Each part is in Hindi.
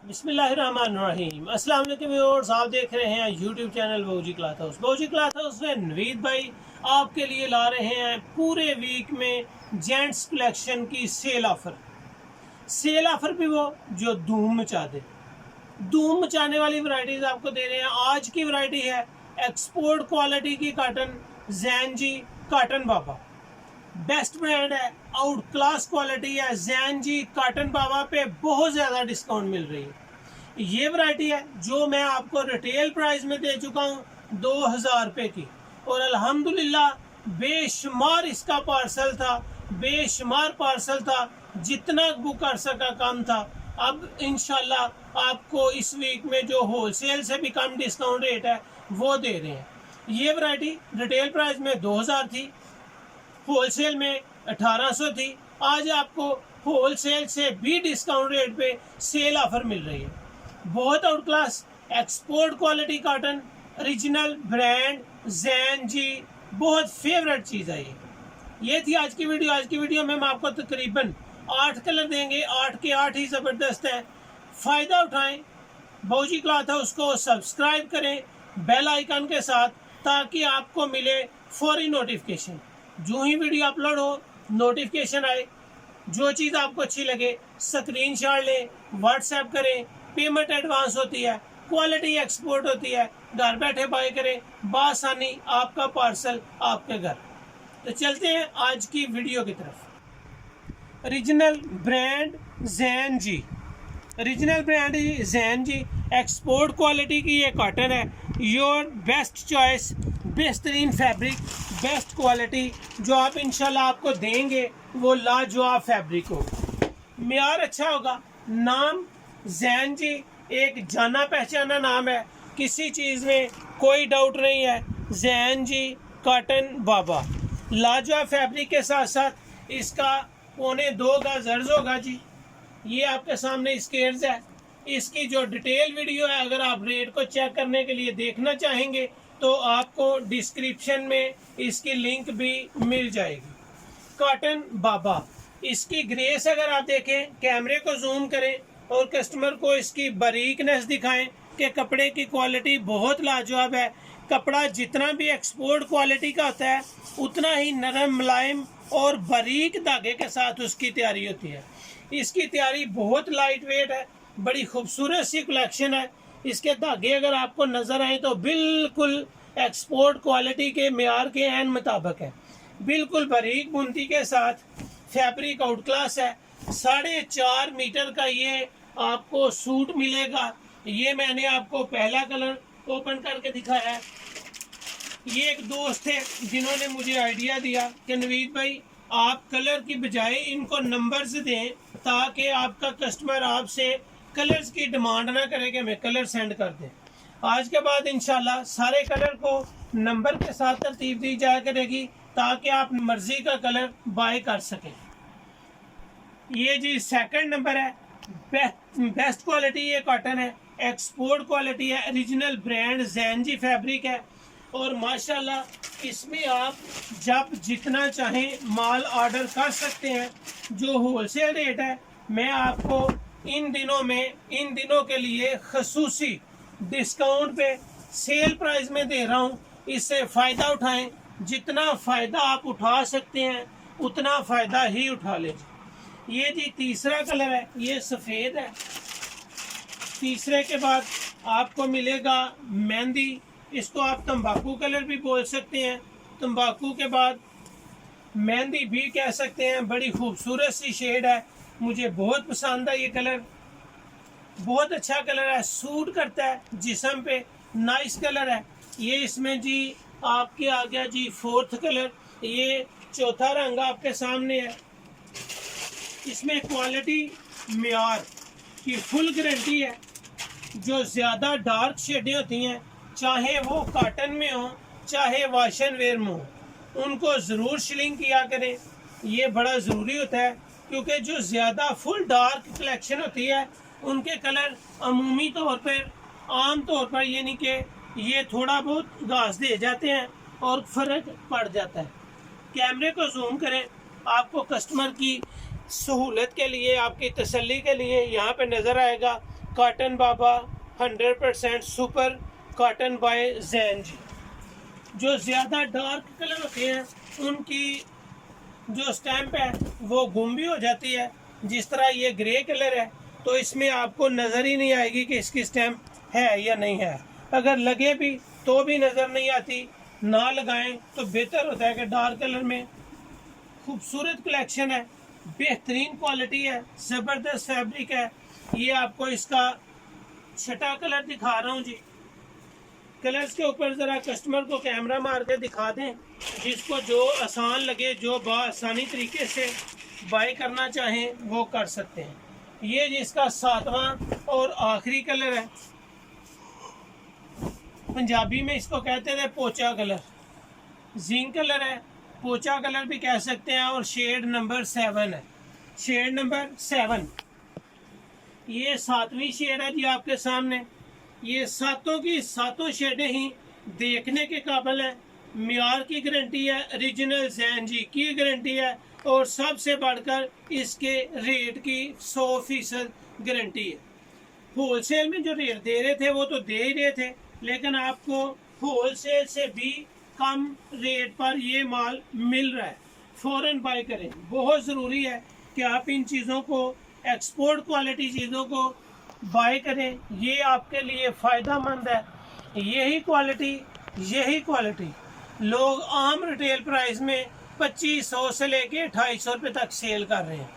बिस्मिल्लाहिर्रहमानिर्रहीम। अस्सलाम वालेकुम व्यूअर्स, आप देख रहे हैं YouTube channel Bauji cloth house. Bauji cloth house में नवीद भाई आपके लिए ला रहे हैं पूरे वीक में जेंट्स कलेक्शन की सेल ऑफर भी वो जो धूम मचा दे। धूम मचाने वाली वैरायटीज आपको दे रहे हैं। आज की वैरायटी है एक्सपोर्ट क्वालिटी की कॉटन, जैन जी कॉटन बाबा बेस्ट ब्रांड है, आउट क्लास क्वालिटी है। जैन जी कॉटन बाबा पे बहुत ज़्यादा डिस्काउंट मिल रही है। ये वैरायटी है जो मैं आपको रिटेल प्राइस में दे चुका हूँ 2000 रुपये की, और अल्हम्दुलिल्लाह बेशुमार इसका पार्सल था, जितना बुक कर सका कम था। अब इंशाल्लाह आपको इस वीक में जो होलसेल से भी कम डिस्काउंट रेट है वो दे रहे हैं। ये वैरायटी रिटेल प्राइस में 2000 थी, होलसेल में 1800 थी। आज आपको होलसेल से भी डिस्काउंट रेट पे सेल ऑफर मिल रही है। बहुत out class export quality cotton, original brand Jain ji, बहुत फेवरेट चीज़ है ये थी आज की वीडियो। आज की वीडियो में हम आपको तकरीबन 8 कलर देंगे, 8 के 8 ही ज़बरदस्त हैं। फ़ायदा उठाएं, बाऊजी क्लॉथ हाउस को सब्सक्राइब करें बेल आइकन के साथ, ताकि आपको मिले फौरी नोटिफिकेशन। जो ही वीडियो अपलोड हो नोटिफिकेशन आए। जो चीज़ आपको अच्छी लगे स्क्रीनशॉट लें, व्हाट्सएप करें। पेमेंट एडवांस होती है, क्वालिटी एक्सपोर्ट होती है। घर बैठे बाय करें, बासानी आपका पार्सल आपके घर। तो चलते हैं आज की वीडियो की तरफ। ओरिजिनल ब्रांड जैन जी, ओरिजिनल ब्रांड जैन जी एक्सपोर्ट क्वालिटी की ये कॉटन है। योर बेस्ट चॉइस, बेहतरीन फैब्रिक, बेस्ट क्वालिटी जो आप इंशाल्लाह आपको देंगे वो लाजवाब फैब्रिक होगा, मेयार अच्छा होगा। नाम जैन जी एक जाना पहचाना नाम है, किसी चीज़ में कोई डाउट नहीं है। जैन जी कॉटन बाबा लाजवाब फैब्रिक के साथ साथ इसका 1.25 गज अर्ज होगा जी। ये आपके सामने स्केल्स है। इसकी जो डिटेल वीडियो है, अगर आप रेट को चेक करने के लिए देखना चाहेंगे तो आपको डिस्क्रिप्शन में इसकी लिंक भी मिल जाएगी। कॉटन बाबा, इसकी ग्रेस अगर आप देखें, कैमरे को जूम करें और कस्टमर को इसकी बारीकनेस दिखाएं कि कपड़े की क्वालिटी बहुत लाजवाब है। कपड़ा जितना भी एक्सपोर्ट क्वालिटी का होता है उतना ही नरम, मुलायम और बारीक धागे के साथ उसकी तैयारी होती है। इसकी तैयारी बहुत लाइट वेट है, बड़ी खूबसूरत सी कलेक्शन है। इसके धागे अगर आपको नजर आए तो बिल्कुल एक्सपोर्ट क्वालिटी के मेयार के एन मुताबिक है। बिल्कुल बारीक बुनती के साथ, फैब्रिक आउट क्लास है। 4.5 मीटर का ये आपको सूट मिलेगा। ये मैंने आपको पहला कलर ओपन करके दिखाया है। ये एक दोस्त थे जिन्होंने मुझे आइडिया दिया कि नवीद भाई आप कलर की बजाय इनको नंबर्स दें, ताकि आपका कस्टमर आपसे कलर्स की डिमांड ना करे कि हमें कलर सेंड कर दें। आज के बाद इंशाल्लाह सारे कलर को नंबर के साथ तरतीब दी जाया करेगी, ताकि आप मर्जी का कलर बाय कर सकें। ये जी सेकंड नंबर है। बेस्ट क्वालिटी ये कॉटन है, एक्सपोर्ट क्वालिटी है, ओरिजिनल ब्रांड जैन जी फैब्रिक है। और माशाल्लाह इसमें आप जब जितना चाहें माल ऑर्डर कर सकते हैं। जो होलसेल रेट है मैं आपको इन दिनों के लिए खसूसी डिस्काउंट पे सेल प्राइस में दे रहा हूँ। इससे फ़ायदा उठाएं, जितना फ़ायदा आप उठा सकते हैं उतना फ़ायदा ही उठा लीजिए। ये जी तीसरा कलर है, ये सफ़ेद है। तीसरे के बाद आपको मिलेगा मेहंदी, इसको आप तंबाकू कलर भी बोल सकते हैं, तंबाकू के बाद मेहंदी भी कह सकते हैं। बड़ी खूबसूरत सी शेड है, मुझे बहुत पसंद है ये कलर, बहुत अच्छा कलर है, सूट करता है जिस्म पे, नाइस कलर है। ये इसमें जी आपके आ गया जी फोर्थ कलर, ये चौथा रंग आपके सामने है। इसमें क्वालिटी मेयार की फुल गारंटी है। जो ज़्यादा डार्क शेडें होती हैं, चाहे वो कॉटन में हो चाहे वाशन वेयर में हो, उनको ज़रूर शिलिंग किया करें। ये बड़ा ज़रूरी होता है, क्योंकि जो ज़्यादा फुल डार्क कलेक्शन होती है उनके कलर अमूमी तौर पर, आम तौर पर यानी कि ये थोड़ा बहुत घास दे जाते हैं और फ़र्क पड़ जाता है। कैमरे को जूम करें, आपको कस्टमर की सहूलत के लिए, आपकी तसल्ली के लिए यहाँ पे नज़र आएगा कॉटन बाबा 100% super cotton by Jain ji. जो ज़्यादा डार्क कलर होते हैं उनकी जो स्टैम्प है वो गुम भी हो जाती है। जिस तरह ये ग्रे कलर है तो इसमें आपको नज़र ही नहीं आएगी कि इसकी स्टैम्प है या नहीं है। अगर लगे भी तो भी नज़र नहीं आती, ना लगाएं तो बेहतर होता है कि डार्क कलर में। खूबसूरत कलेक्शन है, बेहतरीन क्वालिटी है, ज़बरदस्त फैब्रिक है। ये आपको इसका छठा कलर दिखा रहा हूँ जी। कलर्स के ऊपर ज़रा कस्टमर को कैमरा मार के दिखा दें, जिसको जो आसान लगे, जो आसानी तरीके से बाय करना चाहें वो कर सकते हैं। ये जिसका सातवां और आखिरी कलर है, पंजाबी में इसको कहते थे पोचा कलर, जिंक कलर है, पोचा कलर भी कह सकते हैं, और शेड नंबर 7 है। शेड नंबर 7 ये 7वीं शेड है जी आपके सामने। ये सातों की सातों शेडें ही देखने के काबिल हैं। मियार की गारंटी है, ओरिजिनल जैन जी की गारंटी है, और सबसे बढ़कर इसके रेट की 100% गारंटी है। होलसेल में जो रेट दे रहे थे वो तो दे ही रहे थे, लेकिन आपको होलसेल से भी कम रेट पर ये माल मिल रहा है। फ़ौरन बाय करें, बहुत ज़रूरी है कि आप इन चीज़ों को, एक्सपोर्ट क्वालिटी चीज़ों को बाय करें। ये आपके लिए फ़ायदा मंद है। यही क्वालिटी लोग आम रिटेल प्राइस में 2500 से लेके 250 रुपये तक सेल कर रहे हैं,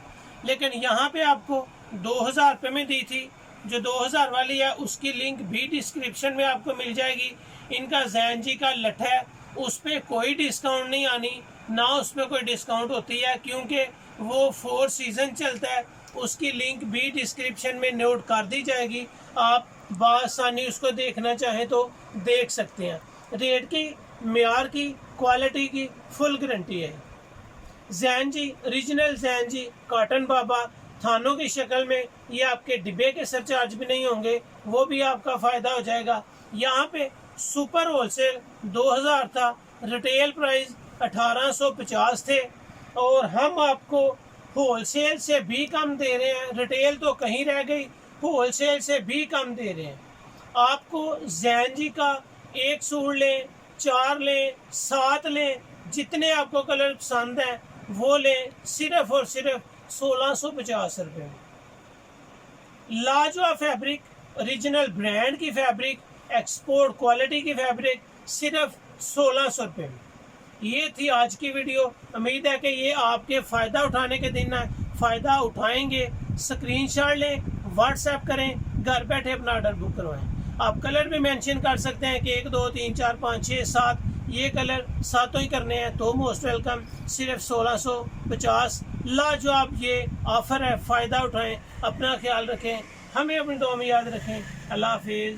लेकिन यहाँ पे आपको 2000 रुपये में दी थी। जो 2000 वाली है उसकी लिंक भी डिस्क्रिप्शन में आपको मिल जाएगी। इनका जैन जी का लट्ठा है, उस पर कोई डिस्काउंट नहीं आनी, ना उस पर कोई डिस्काउंट होती है, क्योंकि वो 4 सीज़न चलता है। उसकी लिंक भी डिस्क्रिप्शन में नोट कर दी जाएगी, आप बासानी उसको देखना चाहें तो देख सकते हैं। रेट की, मियार की, क्वालिटी की फुल गारंटी है। जैन जी, ओरिजिनल जैन जी, कॉटन बाबा थानों की शक्ल में। ये आपके डिब्बे के सरचार्ज भी नहीं होंगे, वो भी आपका फ़ायदा हो जाएगा। यहाँ पे सुपर होलसेल 2000 था, रिटेल प्राइस 1850 थे, और हम आपको होलसेल से भी कम दे रहे हैं। रिटेल तो कहीं रह गई, होलसेल से भी कम दे रहे हैं। आपको जैन जी का एक सूट लें, 4 लें, 7 लें, जितने आपको कलर पसंद हैं वो लें, सिर्फ और सिर्फ 1650 रुपये में। लाजवाब फैब्रिक, ओरिजिनल ब्रांड की फैब्रिक, एक्सपोर्ट क्वालिटी की फैब्रिक, सिर्फ 1600 रुपये में। ये थी आज की वीडियो। उम्मीद है कि ये आपके फ़ायदा उठाने के दिन है। फ़ायदा उठाएंगे, स्क्रीनशॉट लें, व्हाट्सएप करें, घर बैठे अपना ऑर्डर बुक करवाएं। आप कलर भी मेंशन कर सकते हैं कि 1 2 3 4 5 6 7 ये कलर सातों ही करने हैं, तो मोस्ट वेलकम। सिर्फ 1650 लाजवाब ये ऑफ़र है, फ़ायदा उठाएं, अपना ख्याल रखें, हमें अपनी दुआ में याद रखें। अल्लाह हाफिज़।